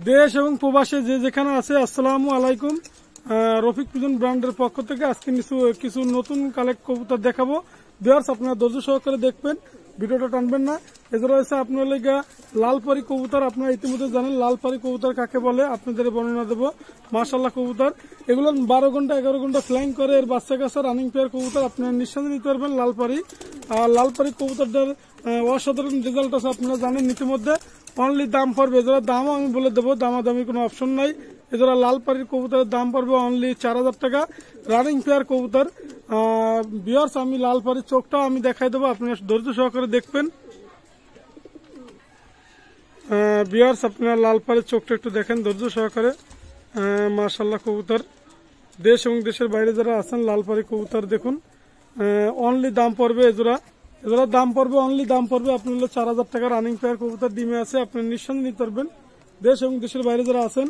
দেশ এবং প্রবাসে যে যেখানে আছে আসসালামু আলাইকুম। রফিক পিজন ব্র্যান্ডের পক্ষ থেকে আজকে কিছু নতুন কালেক্ট কবুতর দেখাবো। ভিউয়ার্স, আপনারা ধৈর্য সহকারে দেখবেন, ভিডিওটা টানবেন না। এছাড়া রয়েছে আপনার লেগা লালপারি কবুতর। আপনারা ইতিমধ্যে জানেন লালপারি কবুতর কাকে বলে, আপনাদের বর্ণনা দেবো। মাশাআল্লাহ কবুতর এগুলো 12 ঘন্টা 11 ঘন্টা ফ্লাইং করে, এর বাচ্চা কাচ্চা রানিং পেয়ার কবুতর আপনারা নিঃসন্দেহে নিতে পারবেন লালপারি। আর লালপারি কবুতরটার অসাধারণ রেজাল্ট আছে, আপনারা জানেন ইতিমধ্যে। অনলি দাম পড়বে, এছাড়া দামও আমি বলে দেবো, দামাদামি কোনো অপশন নাই। এছাড়া লালপাড়ির কবুতরের দাম পড়বে অনলি 4000 টাকা, রানিং পেয়ার কবুতর। ভিউয়ার্স, আমি লালপাড়ির চোখটাও আমি দেখাই দেবো, আপনারা ধৈর্য সহকারে দেখবেন। ভিউয়ার্স, আপনারা লালপাড়ির চোখটা একটু দেখেন ধৈর্য সহকারে। মাশাআল্লাহ কবুতর, দেশ এবং দেশের বাইরে যারা আছেন লালপাড়ি কবুতর দেখুন। অনলি দাম পড়বে এজোড়া দাম পড়বে অনলি দাম পড়বে আপনার 4000 টাকা, রানিং পেয়ার কবুতর ডিমে আছে, আপনি নিঃসন্দেহে নিতে পারবেন। দেশ এবং দেশের বাইরে যারা আছেন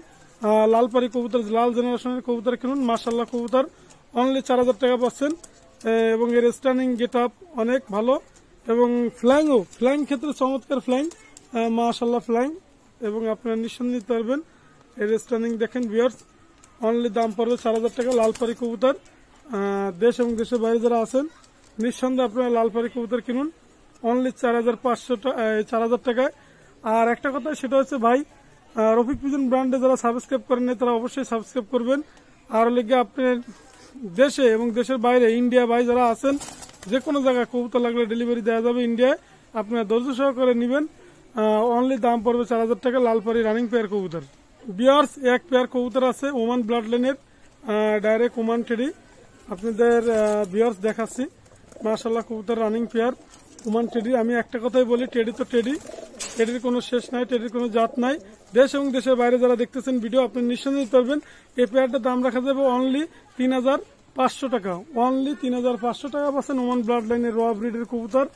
লালপাড়ি কবুতর, লাল জেনারেশনের কবুতর কিনুন। মাশাআল্লাহ কবুতর অনলি 4000 টাকা পাচ্ছেন, এবং এর স্ট্যান্ডিং গেট আপ অনেক ভালো, এবং ফ্লাইং ক্ষেত্রে চমৎকার ফ্লাইং। মাশাআল্লাহ ফ্লাইং, এবং আপনারা নিঃসন্দেহে নিতে পারবেন। এর স্ট্যান্ডিং দেখেন ভিউয়ার্স, অনলি দাম পড়বে 4000 টাকা লালপাড়ি কবুতর। দেশ এবং দেশের বাইরে যারা আছেন নিঃসন্দেহে আপনারা লালপাড়ি কবুতর কিনুন অনলি 4000 টাকায়। আর একটা কথা, সেটা হচ্ছে ভাই, রফিক পিজন ব্র্যান্ডে যারা সাবস্ক্রাইব করেন তারা অবশ্যই সাবস্ক্রাইব করবেন। আর লেগে আপনার দেশে এবং দেশের বাইরে ইন্ডিয়া ভাই যারা আছেন, যে কোনো জায়গায় কবুতর লাগলে ডেলিভারি দেওয়া যাবে ইন্ডিয়ায়, আপনারা ধৈর্য সহকারে নেবেন। অনলি দাম পড়বে 4000 টাকা লালপাড়ি রানিং পেয়ার কবুতর। ভিউয়ার্স, এক পেয়ার কবুতর আছে ওমান ব্লাড লাইনের, ডাইরেক্ট ওমান টেডি, আপনাদের ভিউয়ার্স দেখাচ্ছি। মাশাআল্লাহ কবুতর রানিং পেয়ার ওমান টেডি। আমি একটা কথাই বলি, টেডি তো টেডি, টেডির কোনো শেষ নাই, টেডির কোনো জাত নাই। দেশ এবং দেশের বাইরে যারা দেখতেছেন ভিডিও, আপনি নিঃসন্দেহে নিতে পারবেন। এই পেয়ারটার দাম রাখা যাবে অনলি 3500 টাকা, অনলি 3500 টাকা পাচ্ছেন ওমান ব্লাড লাইনের র ব্রিডের কবুতর।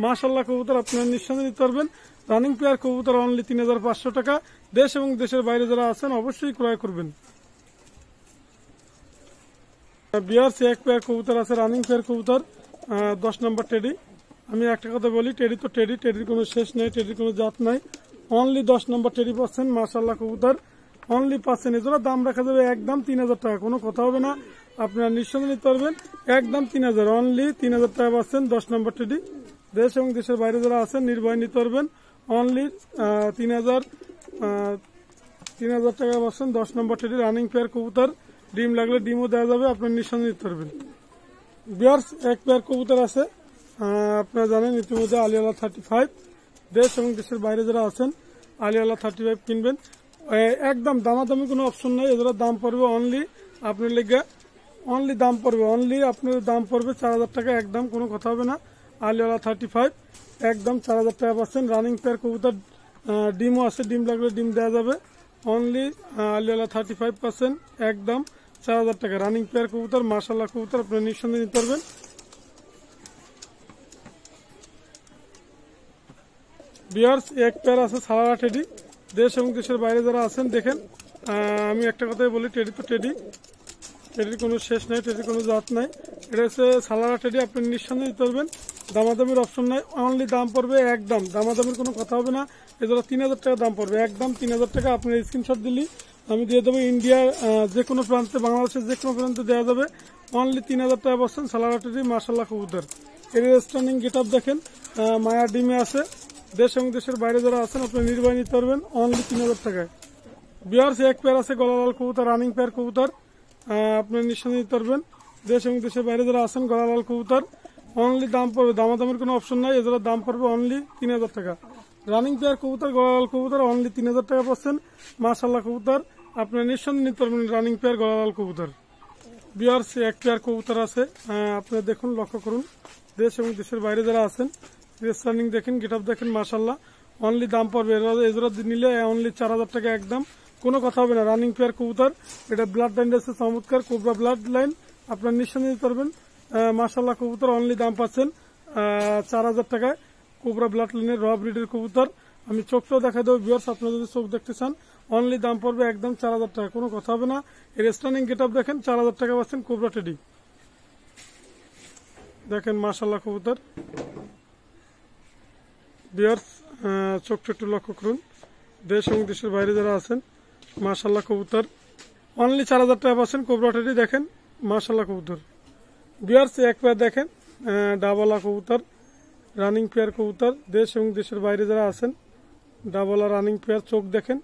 মাশাআল্লাহ কবুতর আপনারা নিঃসন্দেহে নিতে পারবেন, রানিং পেয়ার কবুতর অনলি 3500 টাকা। দেশ এবং দেশের বাইরে যারা আছেন অবশ্যই ক্রয় করবেন। ভিউয়ার্স, এক পেয়ার কবুতর আছে রানিং পেয়ার কবুতর, 10 নম্বর টেডি। আমি একটা কথা বলি, টেডি তো টেডি, টেডির কোনো শেষ নেই, টেডির কোনো জাত নাই। অনলি 10 নম্বর টেডি পাচ্ছেন। মাশাআল্লাহ কবুতর অনলি পাচ্ছেন, এজন্য দাম রাখা যাবে একদম 3000 টাকা, কোনো কথা হবে না, আপনারা নিঃসন্দেহে নিতে পারবেন। একদম 3000, অনলি 3000 টাকা পাচ্ছেন 10 নম্বর টেডি। দেশ এবং দেশের বাইরে যারা আছেন নির্ভয় নিতে পারবেন, অনলি 3000 টাকা পাচ্ছেন 10 নম্বর টেডি রানিং পেয়ার কবুতর। ডিম লাগলে ডিমও দেওয়া যাবে, আপনার নিঃসন্দেহে নিতে পারবেন। ভিউয়ার্স, এক পেয়ার কবুতর আছে, আপনারা জানেন ইতিমধ্যে আলিয়ালা 35। দেশ এবং দেশের বাইরে যারা আছেন আলিয়ালা 35 কিনবেন, একদম দামাদামি কোনো অপশন নাই। এদের দাম পড়বে অনলি আপনার লেগে, অনলি দাম পড়বে অনলি আপনার দাম পড়বে 4000 টাকা, একদম কোনো কথা হবে না। আলিয়ালা 35 একদম 4000 টাকা পাচ্ছেন, রানিং পেয়ার কবুতর, ডিমও আছে, ডিম লাগলে ডিম দেওয়া যাবে। অনলি আলিয়ালা 35 পাচ্ছেন, একদম 4000 টাকা রানিং পেয়ার কবুতর। মাশাআল্লাহ কবুতর আপনারা নিঃসন্দেহে নিতে পারবেন। ভিউয়ার্স, এক পেয়ার আছে সালারা টেডি। দেশ এবং দেশের বাইরে যারা আছেন দেখেন, আমি একটা কথাই বলি, টেডি তো টেডি, টেডির কোনো শেষ নাই, টেডির কোনো জাত নাই। এটা হচ্ছে সালারা টেডি, আপনি নিঃসন্দেহে নিতে পারবেন, দামাদামির অপশন নাই। অনলি দাম পড়বে একদম, দামাদামির কোনো কথা হবে না, এছাড়া 3000 টাকা দাম পড়বে, একদম 3000 টাকা। আপনার স্ক্রিনশট দিলি আমি দিয়ে দেবো, ইন্ডিয়ার যে কোনো প্রান্তে, বাংলাদেশের যে কোনো প্রান্তে দেওয়া যাবে। অনলি 3000 টাকা পাচ্ছেন সালারা টেডি। মাশাআল্লাহ কবুতর, এর স্ট্যান্ডিং গেট আপ দেখেন, মায়া ডিমে আছে। দেশ এবং দেশের বাইরে যারা আছেন আপনি নির্ভয় নিতে পারবেন অনলি 3000 টাকায়। ভিউয়ার্স, এক পেয়ার আছে গলালাল কবুতর, রানিং পেয়ার কবুতর, আপনার নিঃসন্দেহে নিতে পারবেন। দেশ এবং দেশের বাইরে যারা আছেন গলালাল কবুতর, অনলি দাম পড়বে, দামাদামের কোনো অপশন নাই, এছাড়া দাম পড়বে অনলি 3000 টাকা। রানিং পেয়ার কবুতর গলালাল কবুতর অনলি 3000 টাকা পাচ্ছেন। মাশাআল্লাহ কবুতর আপনার নিঃসন্দেহে নিতে পারবেন, রানিং পেয়ার গলালাল কবুতর। ভিউয়ার্স, এক পেয়ার কবুতর আছে, আপনারা দেখুন, লক্ষ্য করুন। দেশ এবং দেশের বাইরে যারা আছেন স্ট্যান্ডিং দেখেন, গেট আপ দেখেন, মাশাআল্লাহ অনলি দাম পড়বে, এজোড়া নিলে অনলি 4000 টাকা, একদম কোনো কথা হবে না। রানিং পেয়ার কবুতর, এটা ব্লাড লাইন আছে চমৎকার, কোবরা ব্লাড লাইন, আপনার নিঃসন্দেহে নিতে পারবেন। মাশাআল্লাহ কবুতর অনলি দাম পাচ্ছেন 4000 টাকায়, কোবরা ব্লাড লাইনের র ব্রিডের কবুতর। আমি চোখটাও দেখা দেবো ভিউয়ার্স, আপনারা যদি চোখ দেখতে চান অনলি দাম পড়বে একদম 4000 টাকা, কোনো কথা হবে না। এর স্ট্যান্ডিং গেট আপ দেখেন, 4000 টাকা পাচ্ছেন কোবরা টেডি। দেখেন মাশাআল্লাহ কবুতর। ভিউয়ার্স, চোখটা একটু লক্ষ্য করুন। দেশ এবং দেশের বাইরে যারা আছেন মাশাআল্লাহ কবুতর অনলি 4000 টাকা পাচ্ছেন। কোবরাটি দেখেন মাশাআল্লাহ কবুতর। ভিউয়ার্স এক পেয়ার দেখেন ডাবলা কবুতর, রানিং পেয়ার কবুতর। দেশ এবং দেশের বাইরে যারা আছেন ডাবলা রানিং পেয়ার, চোখ দেখেন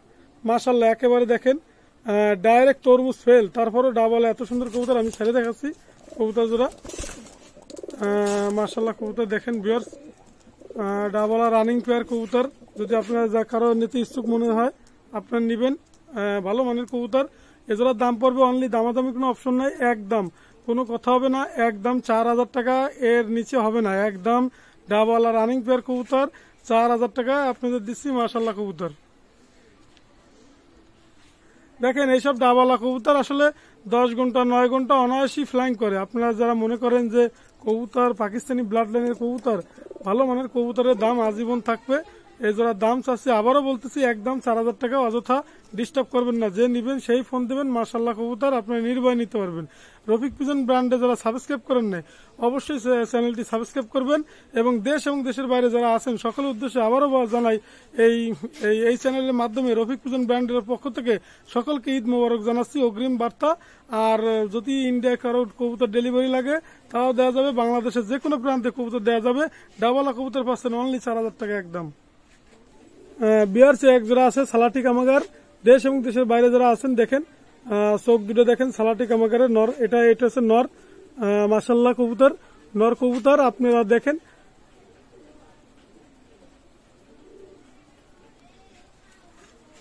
মাশাআল্লাহ একেবারে দেখেন ডাইরেক্ট তরমুজ ফেল, তারপরে ডাবলা এত সুন্দর কবুতর। আমি ছেড়ে দেখাচ্ছি কবুতর জোড়া মাশাআল্লাহ কবুতর দেখেন ভিউয়ার্স, ডাবলা রানিং পেয়ার কবুতর। যদি আপনারা যা কারো নিতে ইচ্ছুক মনে হয় আপনার নেবেন, ভালো মানের কবুতর। এজোড়ার দাম পড়বে অনলি, দামাদামি কোনো অপশন নাই, একদম কোনো কথা হবে না, একদম 4000 টাকা, এর নিচে হবে না, একদম ডাবলা রানিং পেয়ার কবুতর 4000 টাকা আপনাদের দিচ্ছি মাশাআল্লাহ কবুতর। দেখেন এইসব ডাবলা কবুতর আসলে 10 ঘন্টা 9 ঘন্টা অনায়াসই ফ্লাইং করে। আপনারা যারা মনে করেন যে কবুতর পাকিস্তানি ব্লাড লাইনের কবুতর, ভালো মানের কবুতরের দাম আজীবন থাকবে। এই জোড়ার দাম চাচ্ছি, আবারও বলতেছি একদম 4000 টাকা, অযথা ডিস্টার্ব করবেন না। যে নিবেন সেই ফোন দেবেন, মাশাআল্লাহ কবুতর আপনারা নির্ভয় নিতে পারবেন। রফিক পিজন ব্র্যান্ডে যারা সাবস্ক্রাইব করেন নাই অবশ্যই চ্যানেলটি সাবস্ক্রাইব করবেন, এবং দেশ এবং দেশের বাইরে যারা আছেন সকলের উদ্দেশ্যে আবারও জানাই এই চ্যানেলের মাধ্যমে রফিক পিজন ব্র্যান্ডের পক্ষ থেকে সকলকে ঈদ মোবারক জানাচ্ছি, অগ্রিম বার্তা। আর যদি ইন্ডিয়ায় কারো কবুতর ডেলিভারি লাগে তাও দেওয়া যাবে, বাংলাদেশের যে কোনো প্রান্তে কবুতর দেওয়া যাবে। ডাবলা কবুতর পাচ্ছেন অনলি 4000 টাকা একদম। বিয়ার্স এক জোড়া আছে সালাটি কামাগার, দেশ এবং দেশের বাইরে যারা আছেন দেখেন চোখ দুটো দেখেন সালাটি কামাগারের নর, এটা হচ্ছে নর মাশাআল্লাহ কবুতর, নর কবুতর আপনারা দেখেন।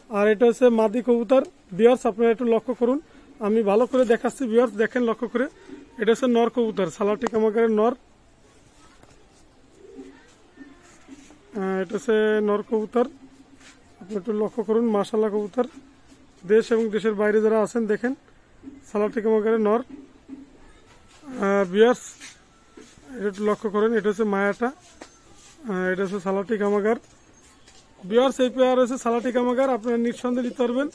আর এটা হচ্ছে মাদি কবুতর। বিয়ার্স আপনারা একটু লক্ষ্য করুন, আমি ভালো করে দেখাচ্ছি বিয়ার্স দেখেন লক্ষ্য করে, এটা হচ্ছে নর কবুতর সালাটি কামাগারের নর, এটা হচ্ছে নর কবুতর। আপনি একটু লক্ষ্য করুন মাশাআল্লাহ কবুতর। দেশ এবং দেশের বাইরে যারা আছেন দেখেন সালাটি কামাগারের নর। বিয়ার্স এটা একটু লক্ষ্য করেন, এটা হচ্ছে মায়াটা, এটা হচ্ছে সালাটি কামাগার। বিয়ার্স এই পেয়ার হচ্ছে সালাটি কামাগার, আপনারা নিঃসন্দেহে নিতে পারবেন।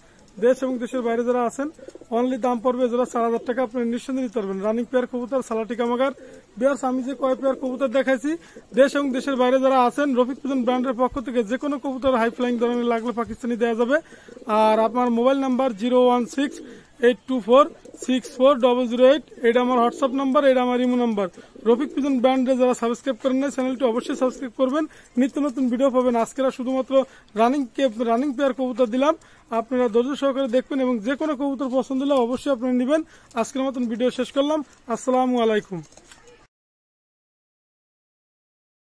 দেশ এবং দেশের বাইরে যারা আছেন অনলি দাম পড়বে যারা 4000 টাকা, আপনারা নিঃসন্দেহে নিতে পারবেন। রানিং পেয়ার কবুতর সালাটি কামাগার। বিয়ার্স আমি যে কয় পেয়ার কবুতর দেখাইছি দেশ এবং দেশের বাইরে যারা আছেন রফিক পিজন ব্র্যান্ডের পক্ষ থেকে যে কোনো কবুতর হাই ফ্লাইং ধরনের লাগলে পাকিস্তানি দেওয়া যাবে। আর আপনার মোবাইল নাম্বার 01682464008, এটা আমার হোয়াটসঅ্যাপ নাম্বার, এটা আমার ইমো নাম্বার। রফিক পিজন ব্র্যান্ডে যারা সাবস্ক্রাইব করেন না চ্যানেলটি অবশ্যই সাবস্ক্রাইব করবেন, নিত্য নতুন ভিডিও পাবেন। আজকে শুধুমাত্র রানিং পেয়ার কবুতর দিলাম, আপনারা ধৈর্য সহকারে দেখবেন এবং যে কোনো কবুতর পছন্দ হলে অবশ্যই আপনারা নেবেন। আজকের মতন ভিডিও শেষ করলাম, আসসালামু আলাইকুম।